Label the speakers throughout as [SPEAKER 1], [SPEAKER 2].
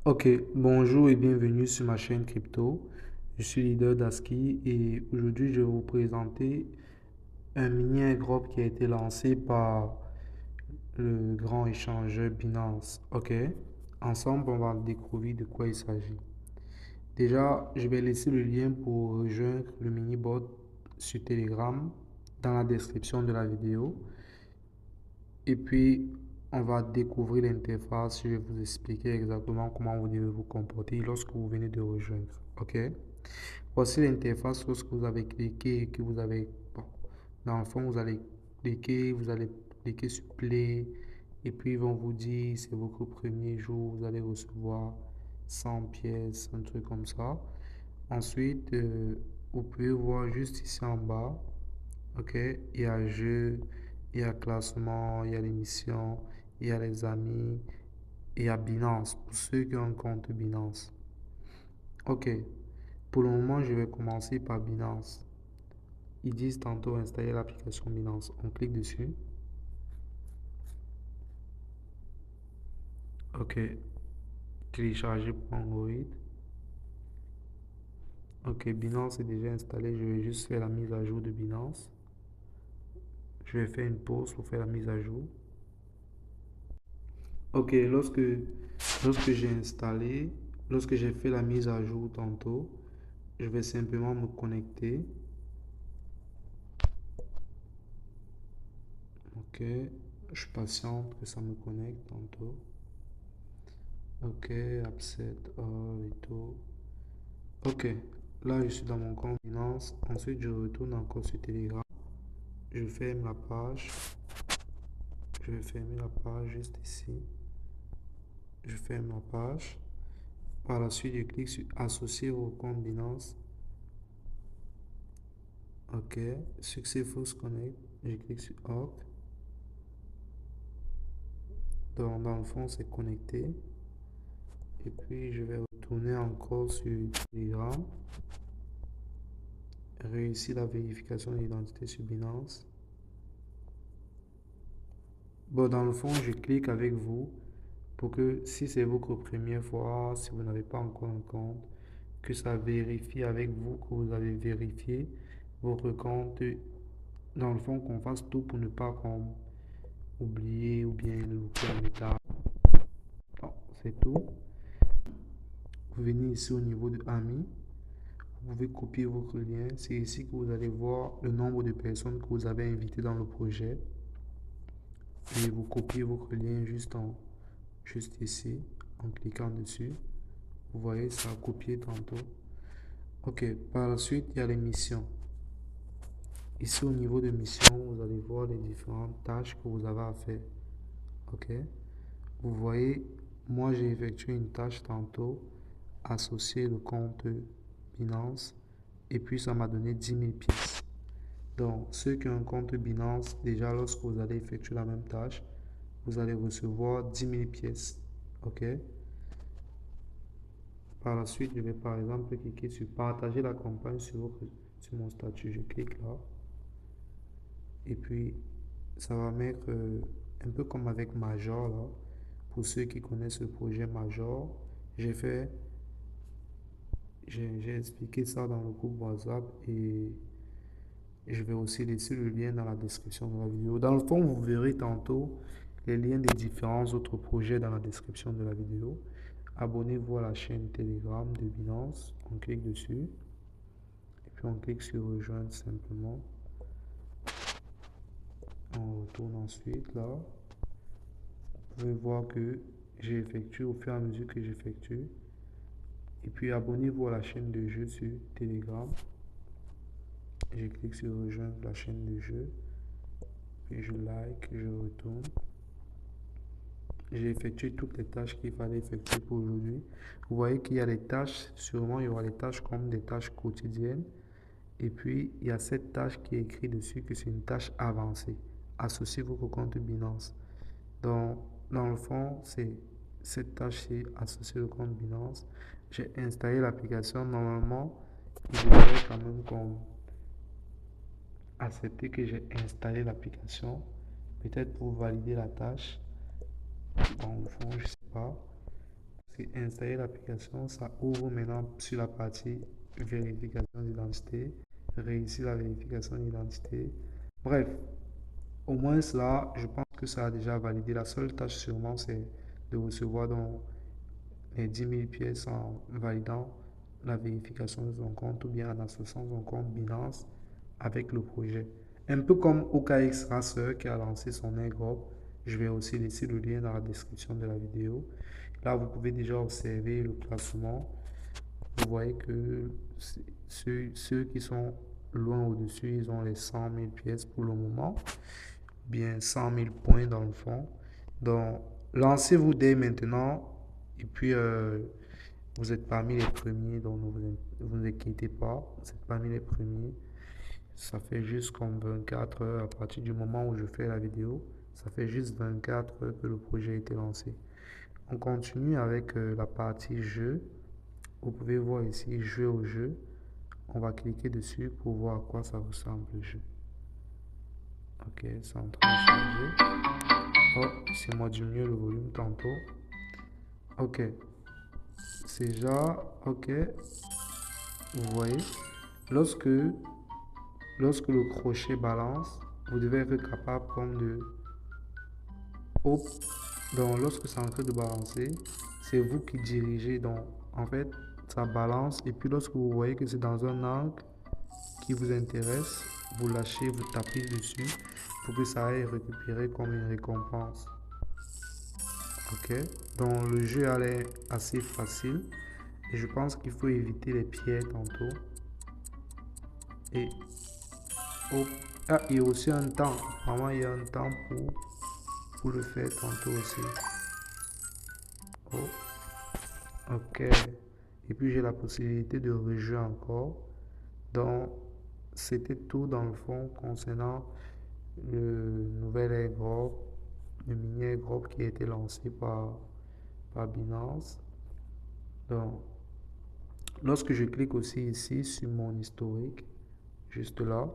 [SPEAKER 1] Ok, bonjour et bienvenue sur ma chaîne crypto. Je suis leader d'Aski et aujourd'hui je vais vous présenter un mini airdrop qui a été lancé par le grand échangeur Binance. Ok, ensemble on va découvrir de quoi il s'agit. Déjà, je vais laisser le lien pour rejoindre le mini bot sur Telegram dans la description de la vidéo. Et puis, on va découvrir l'interface. Je vais vous expliquer exactement comment vous devez vous comporter lorsque vous venez de rejoindre. OK? Voici l'interface lorsque vous avez cliqué et que vous avez... Bon, dans le fond, vous allez cliquer sur Play. Et puis, ils vont vous dire, c'est votre premier jour, vous allez recevoir 100 pièces, un truc comme ça. Ensuite, vous pouvez voir juste ici en bas. Ok, il y a jeu, il y a classement, il y a l'émission, il y a les amis, il y a Binance pour ceux qui ont un compte Binance. Ok, pour le moment, je vais commencer par Binance. Ils disent tantôt installer l'application Binance. On clique dessus. Ok, télécharger pour Android. Ok, Binance est déjà installé. Je vais juste faire la mise à jour de Binance. Je vais faire une pause pour faire la mise à jour. Ok, lorsque j'ai installé, lorsque j'ai fait la mise à jour tantôt, je vais simplement me connecter. Ok, je patiente que ça me connecte tantôt. Ok, upset all et tout. Ok, là je suis dans mon compte Binance. Ensuite, je retourne encore sur Telegram. Je ferme la page. Je vais fermer la page juste ici. Je ferme la page. Par la suite, je clique sur associer au compte Binance. Ok, Successful Connect. Je clique sur OK. Dans le fond, c'est connecté. Et puis, je vais retourner encore sur Telegram. Réussir la vérification d'identité sur Binance. Bon, dans le fond, je clique avec vous pour que si c'est votre première fois, si vous n'avez pas encore un compte, que ça vérifie avec vous que vous avez vérifié votre compte. Dans le fond, qu'on fasse tout pour ne pas qu'on oublier ou bien louper un état. Bon, c'est tout. Vous venez ici au niveau de Amis. Vous pouvez copier votre lien. C'est ici que vous allez voir le nombre de personnes que vous avez invitées dans le projet. Et vous copiez votre lien juste ici en cliquant dessus. Vous voyez, ça a copié tantôt. Ok, par la suite, il y a les missions. Ici, au niveau de missions, vous allez voir les différentes tâches que vous avez à faire. Ok, vous voyez, moi j'ai effectué une tâche tantôt, associer le compte Binance, et puis ça m'a donné 10 000 pièces. Donc, ceux qui ont un compte Binance, déjà lorsque vous allez effectuer la même tâche, vous allez recevoir 10 000 pièces. OK? Par la suite, je vais par exemple cliquer sur partager la campagne sur mon statut. Je clique là. Et puis, ça va mettre un peu comme avec Major là. Pour ceux qui connaissent le projet Major, j'ai fait, j'ai expliqué ça dans le groupe WhatsApp et je vais aussi laisser le lien dans la description de la vidéo. Dans le fond, vous verrez tantôt les liens des différents autres projets dans la description de la vidéo. Abonnez-vous à la chaîne Telegram de Binance. On clique dessus. Et puis on clique sur rejoindre simplement. On retourne ensuite là. Vous pouvez voir que j'ai effectué au fur et à mesure que j'effectue. Et puis abonnez-vous à la chaîne de jeu sur Telegram. Je clique sur rejoindre la chaîne de jeu. Puis je like, je retourne. J'ai effectué toutes les tâches qu'il fallait effectuer pour aujourd'hui. Vous voyez qu'il y a des tâches, sûrement il y aura des tâches comme des tâches quotidiennes. Et puis, il y a cette tâche qui est écrite dessus que c'est une tâche avancée. Associez votre compte Binance. Donc, dans le fond, c'est cette tâche-ci, associer le compte Binance. J'ai installé l'application. Normalement, il devrait quand même comme accepter que j'ai installé l'application. Peut-être pour valider la tâche. Dans le fond, je sais pas. c'est installer l'application. Ça ouvre maintenant sur la partie vérification d'identité. Réussir la vérification d'identité. Bref, au moins là, je pense que ça a déjà validé. La seule tâche sûrement, c'est de recevoir donc les 10 000 pièces en validant la vérification de son compte ou bien en associant son compte Binance avec le projet. Un peu comme OKX Racer qui a lancé son airdrop. Je vais aussi laisser le lien dans la description de la vidéo. Là, vous pouvez déjà observer le classement. Vous voyez que ceux qui sont loin au-dessus, ils ont les 100 000 pièces pour le moment. Bien 100 000 points dans le fond. Donc, lancez-vous dès maintenant. Et puis, vous êtes parmi les premiers, donc ne vous inquiétez pas. Vous êtes parmi les premiers. Ça fait juste comme 24 heures à partir du moment où je fais la vidéo. Ça fait juste 24 heures que le projet a été lancé. On continue avec la partie jeu. Vous pouvez voir ici jeu au jeu. On va cliquer dessus pour voir à quoi ça ressemble le jeu. Ok, c'est en train de charger. Oh, c'est moi du mieux le volume tantôt. Ok, c'est déjà ok. Vous voyez, lorsque, lorsque le crochet balance, vous devez être capable comme de hop. Donc, lorsque c'est en train de balancer, c'est vous qui dirigez. Donc, en fait, ça balance. Et puis, lorsque vous voyez que c'est dans un angle qui vous intéresse, vous lâchez, vous tapez dessus pour que ça aille récupérer comme une récompense. Ok, donc le jeu a l'air assez facile et je pense qu'il faut éviter les pieds tantôt. Et oh, ah, il y a aussi un temps. Vraiment, il y a un temps pour le faire tantôt aussi. Oh, ok. Et puis j'ai la possibilité de rejouer encore. Donc, c'était tout dans le fond concernant le nouvel airdrop, le mini airdrop qui a été lancé par Binance. Donc, lorsque je clique aussi ici sur mon historique, juste là,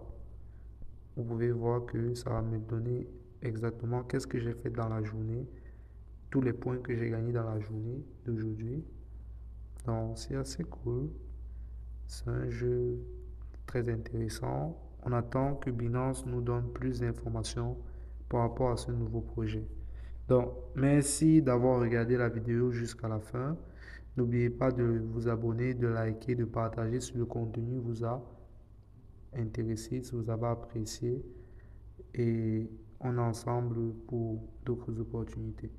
[SPEAKER 1] vous pouvez voir que ça va me donner exactement qu'est-ce que j'ai fait dans la journée, tous les points que j'ai gagnés dans la journée d'aujourd'hui. Donc, c'est assez cool. C'est un jeu très intéressant. On attend que Binance nous donne plus d'informations par rapport à ce nouveau projet. Donc, merci d'avoir regardé la vidéo jusqu'à la fin. N'oubliez pas de vous abonner, de liker, de partager si le contenu vous a intéressé, si vous avez apprécié. Et on est ensemble pour d'autres opportunités.